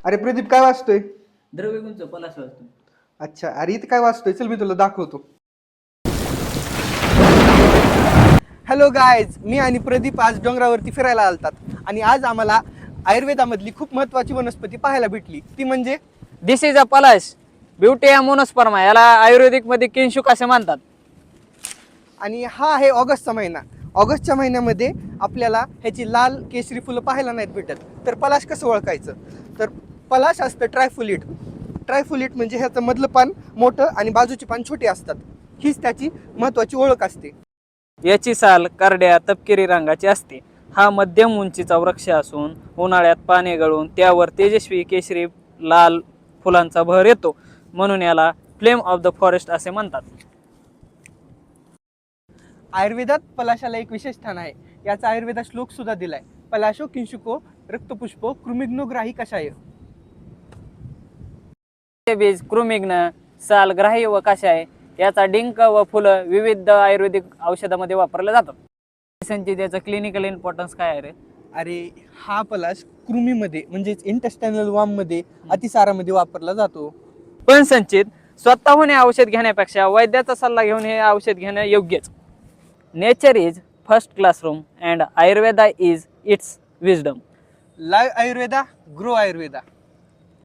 अरे प्रदीप काय वाचतोय? द्रव्यगुणचं पलाश वाचतो. अच्छा, अरे इथे काय वाचतोय? चल मी तुला दाखवतो. हॅलो गायज, मी आणि प्रदीप आज डोंगरावरती फिरायला आलतात आणि आज आम्हाला आयुर्वेदामधली खूप महत्वाची वनस्पती पाहायला भेटली. ती म्हणजे this is a palash, Butea monosperma. याला आयुर्वेदिक मध्ये किंशुक असे म्हणतात. आणि हा आहे ऑगस्टचा महिना. ऑगस्टच्या महिन्यामध्ये आपल्याला ह्याची लाल केशरी फुलं पाहायला नाहीत भेटत. तर पलाश कसं ओळखायचं? तर पलाश असतं ट्रायफुलिट. ट्रायफुलिट म्हणजे ह्याचं मधलं पान मोठं आणि बाजूची पान छोटी असतात. हीच त्याची महत्वाची ओळख असते. याची साल करड्या तपकिरी रंगाची असते. हा मध्यम उंचीचा वृक्ष असून उन्हाळ्यात पाने गळून त्यावर तेजस्वी केशरी लाल फुलांचा बहर येतो, म्हणून याला फ्लेम ऑफ द फॉरेस्ट असे म्हणतात. आयुर्वेदात पलाशाला एक विशेष स्थान आहे. याचा आयुर्वेदात श्लोक सुद्धा दिलाय. पलाशो किंशुको रक्तपुष्पो कृमिग्नोग्राही कषाय. बीज कृमिग्न, साल ग्राह्य व कषाय. याचा डिंक व फुलं विविध आयुर्वेदिक औषधामध्ये वापरले जातात. संचित याचा क्लिनिकल इम्पॉर्टन्स काय आहे रे? अरे हा पलाश कृमीमध्ये म्हणजेच इंटेस्टायनल वाममध्ये अतिसारामध्ये वापरला जातो. पण संचित, स्वतःहून हे औषध घेण्यापेक्षा वैद्याचा सल्ला घेऊन हे औषध घेणं योग्यच. Nature is first classroom and Ayurveda is it's wisdom. Live Ayurveda, grow Ayurveda.